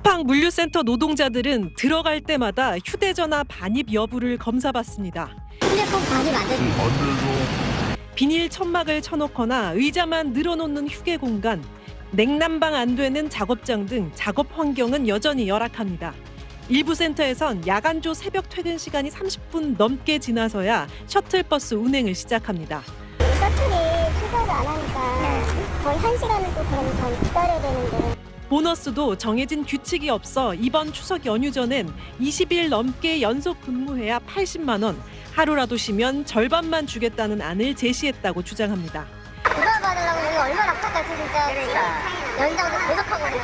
쿠팡 물류센터 노동자들은 들어갈 때마다 휴대전화 반입 여부를 검사받습니다. 휴대폰 반입 안 되죠. 비닐 천막을 쳐놓거나 의자만 늘어놓는 휴게 공간, 냉난방 안 되는 작업장 등 작업 환경은 여전히 열악합니다. 일부 센터에선 야간조 새벽 퇴근 시간이 30분 넘게 지나서야 셔틀버스 운행을 시작합니다. 셔틀이 출발을 안 하니까 거의 1시간을 또 그러면 전 기다려야 되는데. 보너스도 정해진 규칙이 없어 이번 추석 연휴 전엔 20일 넘게 연속 근무해야 80만 원, 하루라도 쉬면 절반만 주겠다는 안을 제시했다고 주장합니다. 그거 받으려고 여기 얼마나 빡빡할지 진짜. 연장도 계속하거든요.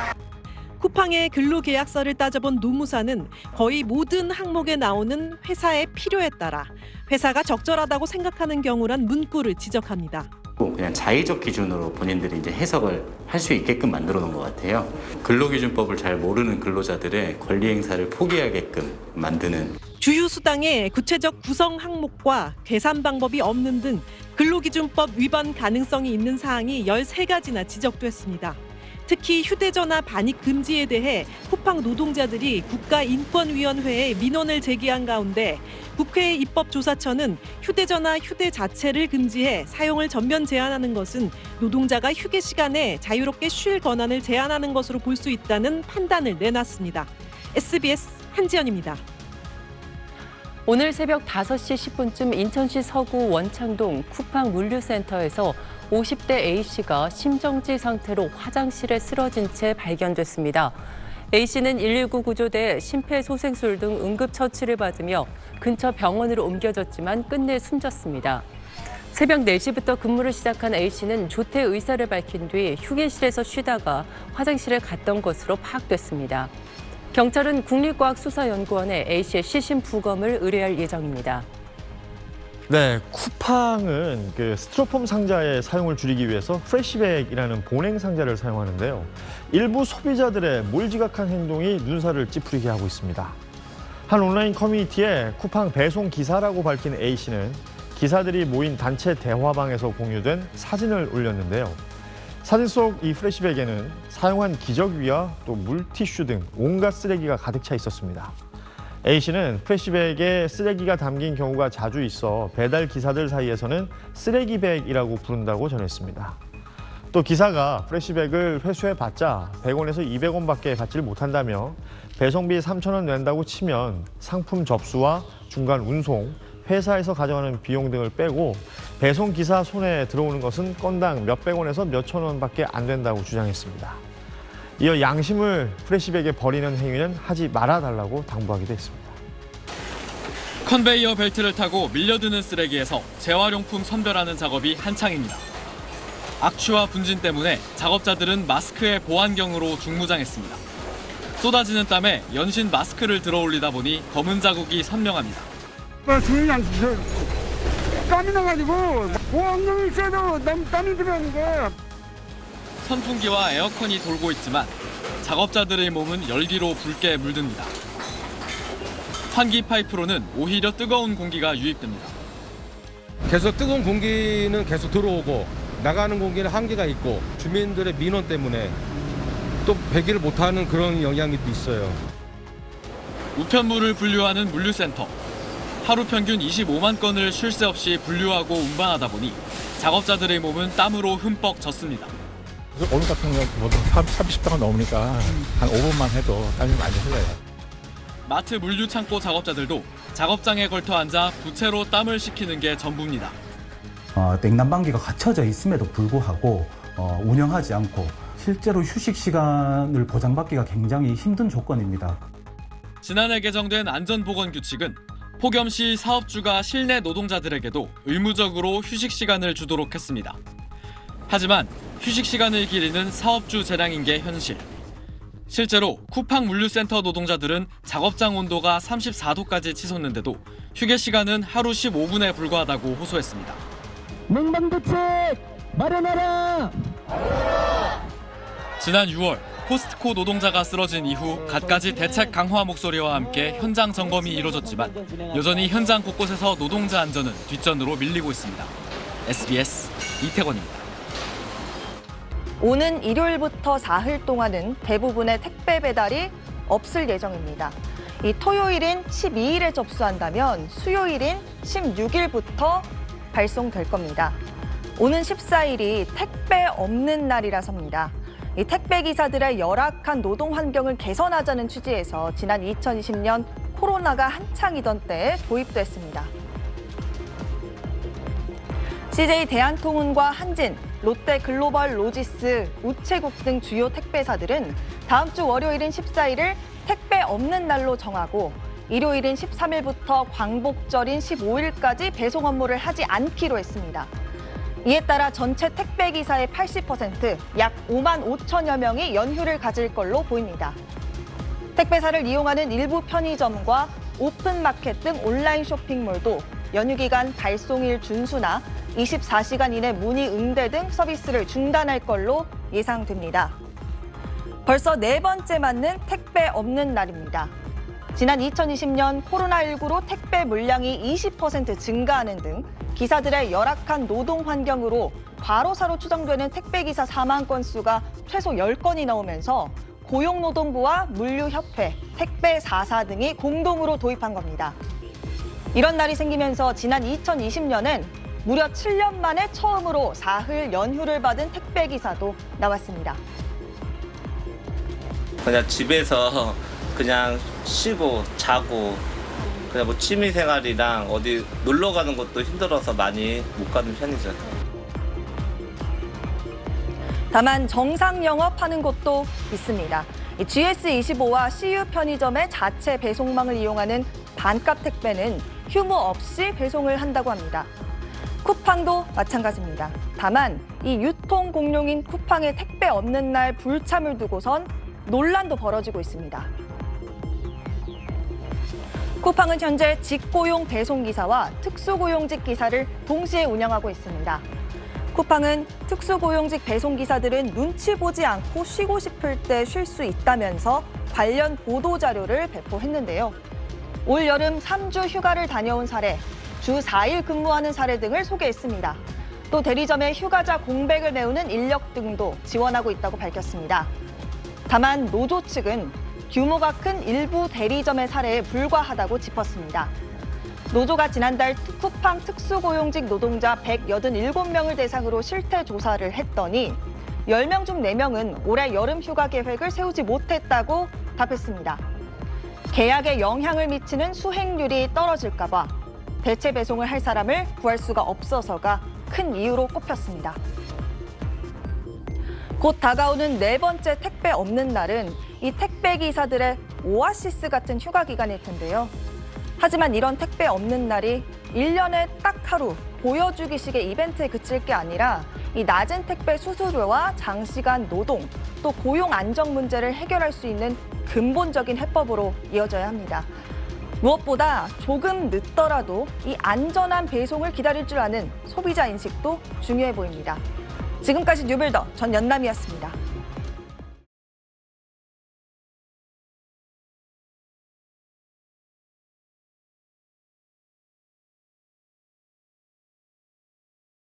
쿠팡의 근로계약서를 따져본 노무사는 거의 모든 항목에 나오는 회사의 필요에 따라 회사가 적절하다고 생각하는 경우란 문구를 지적합니다. 그냥 자의적 기준으로 본인들이 이제 해석을 할 수 있게끔 만들어 놓은 것 같아요. 근로기준법을 잘 모르는 근로자들의 권리 행사를 포기하게끔 만드는. 주휴수당의 구체적 구성 항목과 계산 방법이 없는 등 근로기준법 위반 가능성이 있는 사항이 13가지나 지적됐습니다. 특히 휴대전화 반입 금지에 대해 쿠팡 노동자들이 국가인권위원회에 민원을 제기한 가운데 국회 입법조사처는 휴대전화 휴대 자체를 금지해 사용을 전면 제한하는 것은 노동자가 휴게 시간에 자유롭게 쉴 권한을 제한하는 것으로 볼 수 있다는 판단을 내놨습니다. SBS 한지연입니다. 오늘 새벽 5시 10분쯤 인천시 서구 원창동 쿠팡 물류센터에서 50대 A씨가 심정지 상태로 화장실에 쓰러진 채 발견됐습니다. A씨는 119 구조대에 심폐소생술 등 응급처치를 받으며 근처 병원으로 옮겨졌지만 끝내 숨졌습니다. 새벽 4시부터 근무를 시작한 A씨는 조퇴 의사를 밝힌 뒤 휴게실에서 쉬다가 화장실에 갔던 것으로 파악됐습니다. 경찰은 국립과학수사연구원에 A씨의 시신 부검을 의뢰할 예정입니다. 네, 쿠팡은 스티로폼 상자의 사용을 줄이기 위해서 프레시백이라는 보냉 상자를 사용하는데요. 일부 소비자들의 몰지각한 행동이 눈살을 찌푸리게 하고 있습니다. 한 온라인 커뮤니티에 쿠팡 배송 기사라고 밝힌 A씨는 기사들이 모인 단체 대화방에서 공유된 사진을 올렸는데요. 사진 속 이 프레시백에는 사용한 기저귀와 또 물티슈 등 온갖 쓰레기가 가득 차 있었습니다. A씨는 프레시백에 쓰레기가 담긴 경우가 자주 있어 배달 기사들 사이에서는 쓰레기백이라고 부른다고 전했습니다. 또 기사가 프레시백을 회수해봤자 100원에서 200원밖에 받지를 못한다며 배송비 3,000원 낸다고 치면 상품 접수와 중간 운송, 회사에서 가져가는 비용 등을 빼고 배송 기사 손에 들어오는 것은 건당 몇백 원에서 몇천 원밖에 안 된다고 주장했습니다. 이어 양심을 프레시백에 버리는 행위는 하지 말아달라고 당부하기도 했습니다. 컨베이어 벨트를 타고 밀려드는 쓰레기에서 재활용품 선별하는 작업이 한창입니다. 악취와 분진 때문에 작업자들은 마스크에 보안경으로 중무장했습니다. 쏟아지는 땀에 연신 마스크를 들어올리다 보니 검은 자국이 선명합니다. 주인이 안 쓰죠. 땀이 나가지고 보안경이 있어도 땀이 들어가니까. 선풍기와 에어컨이 돌고 있지만 작업자들의 몸은 열기로 붉게 물듭니다. 환기 파이프로는 오히려 뜨거운 공기가 유입됩니다. 계속 뜨거운 공기는 계속 들어오고 나가는 공기는 한계가 있고 주민들의 민원 때문에 또 배기를 못하는 그런 영향이 있어요. 우편물을 분류하는 물류센터. 하루 평균 25만 건을 쉴 새 없이 분류하고 운반하다 보니 작업자들의 몸은 땀으로 흠뻑 젖습니다. 오늘 같은 경우 보통 30도가 넘으니까 한 5분만 해도 땀이 많이 흘러요. 마트 물류 창고 작업자들도 작업장에 걸터 앉아 부채로 땀을 식히는 게 전부입니다. 냉난방기가 갖춰져 있음에도 불구하고 운영하지 않고 실제로 휴식 시간을 보장받기가 굉장히 힘든 조건입니다. 지난해 개정된 안전보건규칙은 폭염 시 사업주가 실내 노동자들에게도 의무적으로 휴식 시간을 주도록 했습니다. 하지만 휴식 시간을 기리는 사업주 재량인 게 현실. 실제로 쿠팡 물류센터 노동자들은 작업장 온도가 34도까지 치솟는데도 휴게 시간은 하루 15분에 불과하다고 호소했습니다. 냉방대책 마련하라! 지난 6월 코스트코 노동자가 쓰러진 이후 갖가지 대책 강화 목소리와 함께 현장 점검이 이뤄졌지만 여전히 현장 곳곳에서 노동자 안전은 뒷전으로 밀리고 있습니다. SBS 이태권입니다. 오는 일요일부터 사흘 동안은 대부분의 택배 배달이 없을 예정입니다. 이 토요일인 12일에 접수한다면 수요일인 16일부터 발송될 겁니다. 오는 14일이 택배 없는 날이라서입니다. 이 택배 기사들의 열악한 노동 환경을 개선하자는 취지에서 지난 2020년 코로나가 한창이던 때에 도입됐습니다. CJ 대한통운과 한진, 롯데 글로벌 로지스, 우체국 등 주요 택배사들은 다음 주 월요일인 14일을 택배 없는 날로 정하고 일요일인 13일부터 광복절인 15일까지 배송 업무를 하지 않기로 했습니다. 이에 따라 전체 택배 기사의 80%, 약 5만 5천여 명이 연휴를 가질 걸로 보입니다. 택배사를 이용하는 일부 편의점과 오픈마켓 등 온라인 쇼핑몰도 연휴 기간 발송일 준수나 24시간 이내 문의 응대 등 서비스를 중단할 걸로 예상됩니다. 벌써 네 번째 맞는 택배 없는 날입니다. 지난 2020년 코로나19로 택배 물량이 20% 증가하는 등 기사들의 열악한 노동 환경으로 과로사로 추정되는 택배기사 사망 건수가 최소 10건이 나오면서 고용노동부와 물류협회, 택배사사 등이 공동으로 도입한 겁니다. 이런 날이 생기면서 지난 2020년엔 무려 7년 만에 처음으로 사흘 연휴를 받은 택배기사도 나왔습니다. 그냥 집에서 그냥 쉬고 자고 그냥 뭐 취미생활이랑 어디 놀러 가는 것도 힘들어서 많이 못 가는 편이죠. 다만 정상 영업하는 곳도 있습니다. GS25와 CU 편의점의 자체 배송망을 이용하는 반값 택배는 휴무 없이 배송을 한다고 합니다. 쿠팡도 마찬가지입니다. 다만 이 유통 공룡인 쿠팡의 택배 없는 날 불참을 두고선 논란도 벌어지고 있습니다. 쿠팡은 현재 직고용 배송기사와 특수고용직 기사를 동시에 운영하고 있습니다. 쿠팡은 특수고용직 배송기사들은 눈치 보지 않고 쉬고 싶을 때 쉴 수 있다면서 관련 보도자료를 배포했는데요. 올 여름 3주 휴가를 다녀온 사례, 주 4일 근무하는 사례 등을 소개했습니다. 또 대리점의 휴가자 공백을 메우는 인력 등도 지원하고 있다고 밝혔습니다. 다만 노조 측은 규모가 큰 일부 대리점의 사례에 불과하다고 짚었습니다. 노조가 지난달 쿠팡 특수고용직 노동자 187명을 대상으로 실태 조사를 했더니 10명 중 4명은 올해 여름 휴가 계획을 세우지 못했다고 답했습니다. 계약에 영향을 미치는 수행률이 떨어질까 봐 대체 배송을 할 사람을 구할 수가 없어서가 큰 이유로 꼽혔습니다. 곧 다가오는 네 번째 택배 없는 날은 이 택배 기사들의 오아시스 같은 휴가 기간일 텐데요. 하지만 이런 택배 없는 날이 1년에 딱 하루 보여주기식의 이벤트에 그칠 게 아니라 이 낮은 택배 수수료와 장시간 노동, 또 고용 안정 문제를 해결할 수 있는 근본적인 해법으로 이어져야 합니다. 무엇보다 조금 늦더라도 이 안전한 배송을 기다릴 줄 아는 소비자 인식도 중요해 보입니다. 지금까지 뉴빌더 전연남이었습니다.